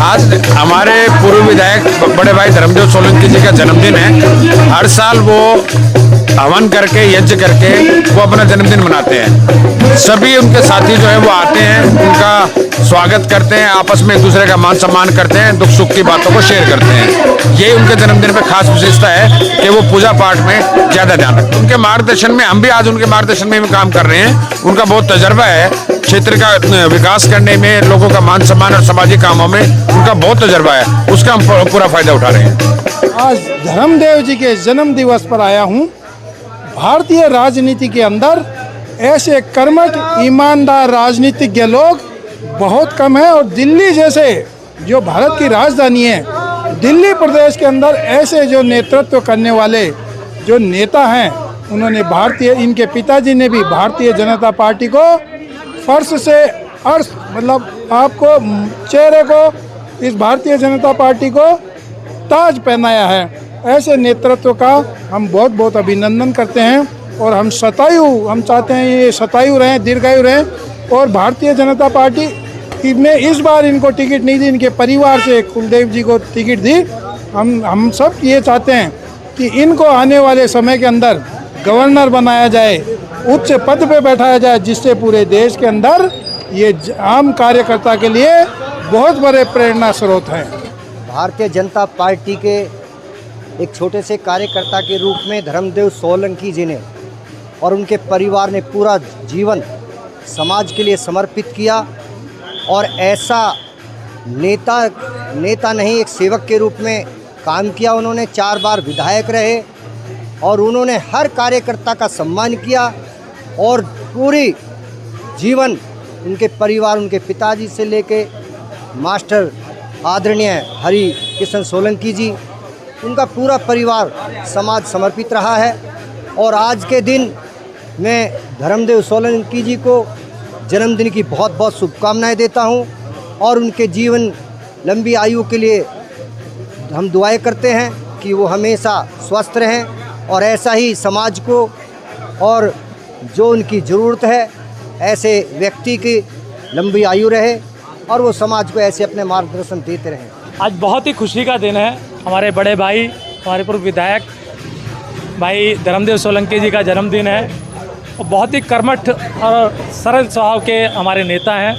आज हमारे पूर्व विधायक बड़े भाई धर्मदेव सोलंकी जी का जन्मदिन है। हर साल वो हवन करके यज्ञ करके वो अपना जन्मदिन मनाते हैं। सभी उनके साथी जो है वो आते हैं, उनका स्वागत करते हैं, आपस में एक दूसरे का मान सम्मान करते हैं, दुख सुख की बातों को शेयर करते हैं। यही उनके जन्मदिन पे खास विशेषता है कि वो पूजा पाठ में ज्यादा ध्यान रखते हैं। उनके मार्गदर्शन में हम भी आज उनके मार्गदर्शन में भी काम कर रहे हैं। उनका बहुत तजर्बा है क्षेत्र का विकास करने में, लोगों का मान सम्मान और सामाजिक कामों में उनका बहुत तजर्बा है, उसका हम पूरा फायदा उठा रहे हैं। आज धर्मदेव जी के जन्म दिवस पर आया हूँ। भारतीय राजनीति के अंदर ऐसे कर्मठ ईमानदार राजनीतिज्ञ लोग बहुत कम हैं और दिल्ली जैसे जो भारत की राजधानी है, दिल्ली प्रदेश के अंदर ऐसे जो नेतृत्व करने वाले जो नेता हैं, उन्होंने इनके पिताजी ने भी भारतीय जनता पार्टी को फर्श से अर्श मतलब आपको चेहरे को इस भारतीय जनता पार्टी को ताज पहनाया है। ऐसे नेतृत्व का हम बहुत बहुत अभिनंदन करते हैं और हम चाहते हैं ये शतायु रहें, दीर्घायु रहें। और भारतीय जनता पार्टी ने इस बार इनको टिकट नहीं दी, इनके परिवार से कुलदेव जी को टिकट दी। हम सब ये चाहते हैं कि इनको आने वाले समय के अंदर गवर्नर बनाया जाए, उच्च पद पे बैठाया जाए, जिससे पूरे देश के अंदर ये आम कार्यकर्ता के लिए बहुत बड़े प्रेरणा स्रोत हैं। भारतीय जनता पार्टी के एक छोटे से कार्यकर्ता के रूप में धर्मदेव सोलंकी जी ने और उनके परिवार ने पूरा जीवन समाज के लिए समर्पित किया और ऐसा नेता नहीं, एक सेवक के रूप में काम किया। उन्होंने 4 बार विधायक रहे और उन्होंने हर कार्यकर्ता का सम्मान किया और पूरी जीवन उनके परिवार, उनके पिताजी से लेके मास्टर आदरणीय हरि किशन सोलंकी जी, उनका पूरा परिवार समाज समर्पित रहा है। और आज के दिन मैं धर्मदेव सोलंकी जी को जन्मदिन की बहुत बहुत शुभकामनाएं देता हूं और उनके जीवन लंबी आयु के लिए हम दुआएं करते हैं कि वो हमेशा स्वस्थ रहें और ऐसा ही समाज को और जो उनकी ज़रूरत है ऐसे व्यक्ति की लंबी आयु रहे और वो समाज को ऐसे अपने मार्गदर्शन देते रहें। आज बहुत ही खुशी का दिन है। हमारे बड़े भाई, हमारे पूर्व विधायक भाई धर्मदेव सोलंकी जी का जन्मदिन है और बहुत ही कर्मठ और सरल स्वभाव के हमारे नेता हैं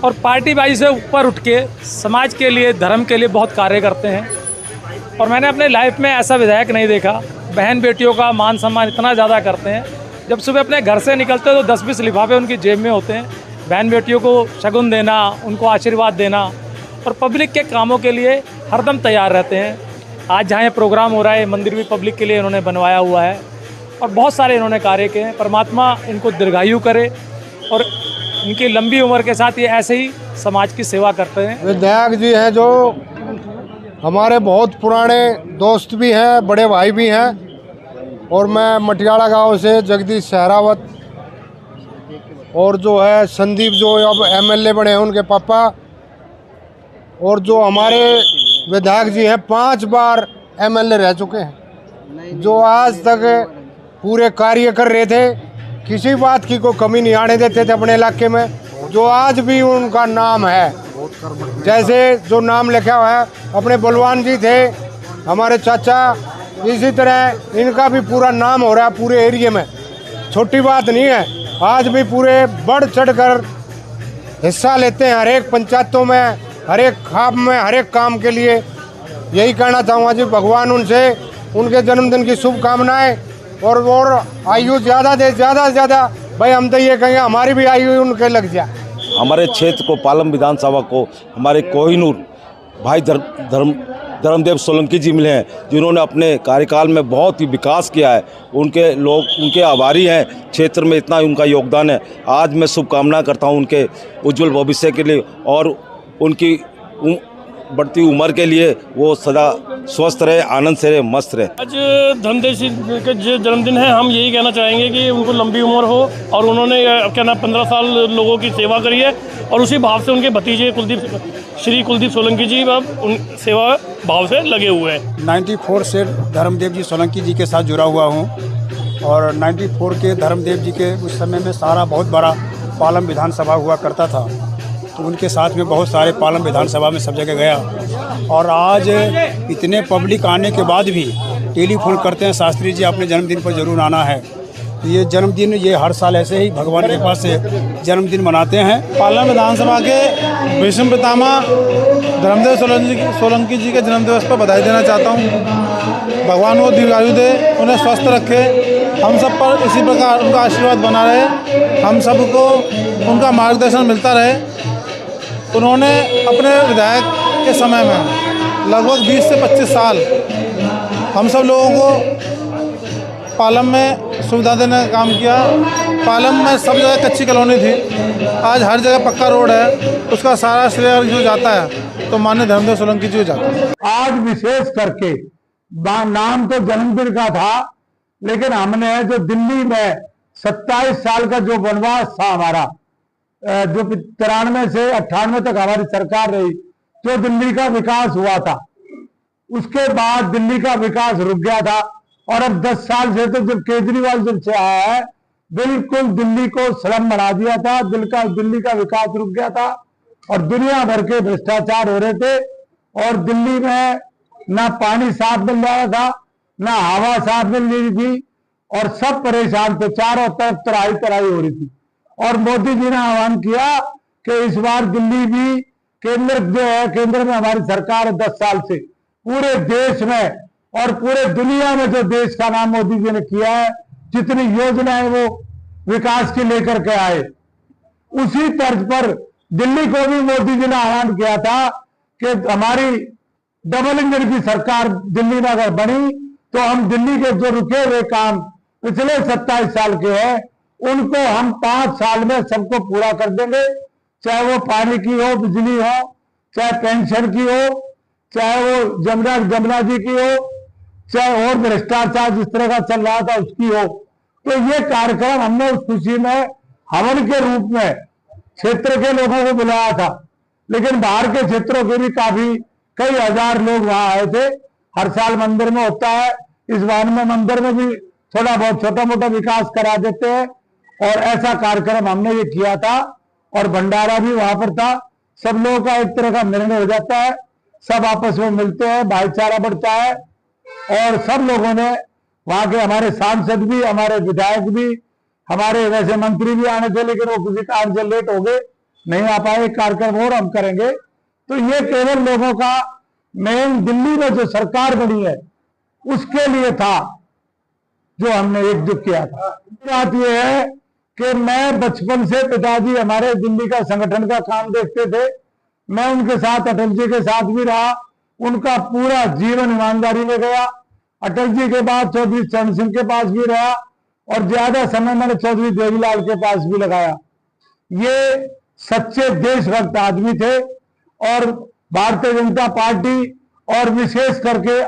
और पार्टी बाजी से ऊपर उठ के समाज के लिए, धर्म के लिए बहुत कार्य करते हैं। और मैंने अपने लाइफ में ऐसा विधायक नहीं देखा। बहन बेटियों का मान सम्मान इतना ज़्यादा करते हैं। जब सुबह अपने घर से निकलते हैं तो 10-20 लिफाफे उनकी जेब में होते हैं। बहन बेटियों को शगुन देना, उनको आशीर्वाद देना और पब्लिक के कामों के लिए हरदम तैयार रहते हैं। आज जहाँ ये प्रोग्राम हो रहा है, मंदिर भी पब्लिक के लिए इन्होंने बनवाया हुआ है और बहुत सारे इन्होंने कार्य किए हैं। परमात्मा इनको दीर्घायु करे और इनकी लंबी उम्र के साथ ये ऐसे ही समाज की सेवा करते हैं। विधायक जी हैं जो हमारे बहुत पुराने दोस्त भी हैं, बड़े भाई भी हैं। और मैं मटियाला गांव से जगदीश सहरावत और जो है संदीप जो अब एमएलए बने हैं उनके पापा, और जो हमारे विधायक जी हैं 5 बार एमएलए रह चुके हैं, जो आज तक पूरे कार्य कर रहे थे, किसी बात की कोई कमी नहीं आने देते थे अपने इलाके में। जो आज भी उनका नाम है, जैसे जो नाम लिखा हुआ है अपने बलवान जी थे हमारे चाचा, इसी तरह इनका भी पूरा नाम हो रहा है पूरे एरिया में। छोटी बात नहीं है, आज भी पूरे बढ़ चढ़ कर हिस्सा लेते हैं हर एक पंचायतों में, हर एक खाप में, हर एक काम के लिए। यही कहना चाहूँगा जी, भगवान उनसे उनके जन्मदिन की शुभकामनाएं और आयु ज़्यादा दे, ज़्यादा से ज़्यादा। भाई हम तो ये कहेंगे हमारी भी आयु उनके लग जाए। हमारे क्षेत्र को, पालम विधानसभा को हमारे कोहिनूर भाई धर्मदेव सोलंकी जी मिले हैं, जिन्होंने अपने कार्यकाल में बहुत ही विकास किया है। उनके आभारी हैं, क्षेत्र में इतना उनका योगदान है। आज मैं शुभकामना करता हूं उनके उज्जवल भविष्य के लिए और उनकी बढ़ती उम्र के लिए वो सदा स्वस्थ रहे, आनंद से रहे, मस्त रहे। आज धर्मदेव सिंह के जो जन्मदिन है, हम यही कहना चाहेंगे कि उनको लंबी उम्र हो और उन्होंने क्या नाम 15 साल लोगों की सेवा करी है और उसी भाव से उनके भतीजे श्री कुलदीप सोलंकी जी उन सेवा भाव से लगे हुए हैं। 94 से धर्मदेव जी सोलंकी जी के साथ जुड़ा हुआ हूँ और 94 के धर्मदेव जी के उस समय में सारा बहुत बड़ा पालम विधानसभा हुआ करता था तो उनके साथ में बहुत सारे पालम विधानसभा में सब जगह गया। और आज इतने पब्लिक आने के बाद भी टेलीफोन करते हैं, शास्त्री जी आपने जन्मदिन पर ज़रूर आना है। तो ये जन्मदिन ये हर साल ऐसे ही भगवान के पास से जन्मदिन मनाते हैं। पालम विधानसभा के भीष्म पितामह धर्मदेव सोलंकी जी के जन्मदिवस पर बधाई देना चाहता हूँ। भगवान वो दीर्घायु दे, उन्हें स्वस्थ रखे, हम सब पर इसी प्रकार उनका आशीर्वाद बना रहे, हम सबको उनका मार्गदर्शन मिलता रहे। उन्होंने अपने विधायक के समय में लगभग 20 से 25 साल हम सब लोगों को पालम में सुविधा देने का काम किया। पालम में सब जगह कच्ची कॉलोनी थी, आज हर जगह पक्का रोड है। उसका सारा श्रेय जो जाता है तो माननीय धर्मदेव सोलंकी जी को जाता है। आज विशेष करके नाम तो जन्मदिन का था, लेकिन हमने जो दिल्ली में 27 साल का जो वनवास था हमारा, जो 93 से 98 तक हमारी सरकार रही, जो दिल्ली का विकास हुआ था, उसके बाद दिल्ली का विकास रुक गया था। और अब 10 साल से तो जब केजरीवाल जब से आया है, बिल्कुल दिल्ली को स्लम बना दिया था। दिल्ली का विकास रुक गया था और दुनिया भर के भ्रष्टाचार हो रहे थे। और दिल्ली में ना पानी साफ मिल रहा था, ना हवा साफ मिल रही थी, और सब परेशान थे। चारों तरफ तराई हो रही थी। और मोदी जी ने आह्वान किया कि इस बार दिल्ली भी केंद्र में हमारी सरकार 10 साल से पूरे देश में और पूरे दुनिया में जो देश का नाम मोदी जी ने किया है, जितनी योजनाएं वो विकास की लेकर के आए, उसी तर्ज पर दिल्ली को भी मोदी जी ने आह्वान किया था कि हमारी डबल इंजन की सरकार दिल्ली में अगर बनी तो हम दिल्ली के जो रुके हुए काम पिछले 27 साल के हैं, उनको हम 5 साल में सबको पूरा कर देंगे। चाहे वो पानी की हो, बिजली हो, चाहे पेंशन की हो, चाहे वो जमुना जी की हो, चाहे और भ्रष्टाचार जिस तरह का चल रहा था उसकी हो। तो ये कार्यक्रम हमने उस खुशी में हवन के रूप में क्षेत्र के लोगों को बुलाया था, लेकिन बाहर के क्षेत्रों के भी कई हजार लोग वहां आए थे। हर साल मंदिर में होता है, इस बार में मंदिर में भी थोड़ा बहुत छोटा मोटा विकास करा देते हैं। और ऐसा कार्यक्रम हमने ये किया था और भंडारा भी वहां पर था। सब लोगों का एक तरह का निर्णय हो जाता है, सब आपस में मिलते हैं, भाईचारा बढ़ता है। और सब लोगों ने वहां के हमारे सांसद भी, हमारे विधायक भी, हमारे वैसे मंत्री भी आने थे, लेकिन वो किसी कारण से लेट हो गए, नहीं आ पाए। कार्यक्रम और हम करेंगे। तो ये केवल लोगों का मेन दिल्ली में जो सरकार बनी है उसके लिए था जो हमने एकजुट किया था। बात यह है कि मैं बचपन से पिताजी हमारे दिल्ली का संगठन का काम देखते थे, मैं उनके साथ अटल जी के साथ भी रहा। उनका पूरा जीवन ईमानदारी में गया। अटल जी के बाद चौधरी चरण सिंह के पास भी रहा और ज्यादा समय मैंने चौधरी देवीलाल के पास भी लगाया। ये सच्चे देशभक्त आदमी थे और भारतीय जनता पार्टी और विशेष करके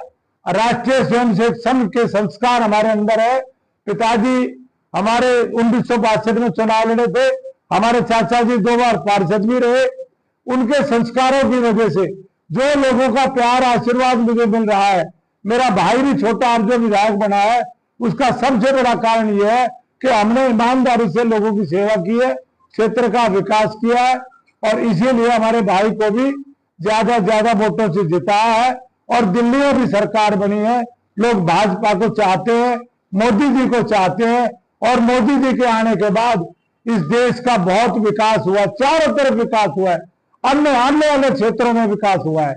राष्ट्रीय स्वयंसेवक संघ के संस्कार हमारे अंदर है। पिताजी हमारे 1962 में चुनाव लड़े थे, हमारे चाचा जी 2 बार पार्षद भी रहे। उनके संस्कारों की वजह से जो लोगों का प्यार आशीर्वाद मुझे मिल रहा है, मेरा भाई भी छोटा और जो विधायक बना है, उसका सबसे बड़ा कारण यह है कि हमने ईमानदारी से लोगों की सेवा की है, क्षेत्र का विकास किया है और इसीलिए हमारे भाई को भी ज्यादा वोटों से जिताया है। और दिल्ली में भी सरकार बनी है। लोग भाजपा को चाहते हैं, मोदी जी को चाहते हैं और मोदी जी के आने के बाद इस देश का बहुत विकास हुआ, चारों तरफ विकास हुआ है, अन्य आने वाले क्षेत्रों में विकास हुआ है।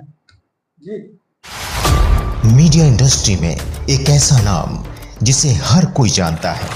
मीडिया इंडस्ट्री में एक ऐसा नाम जिसे हर कोई जानता है,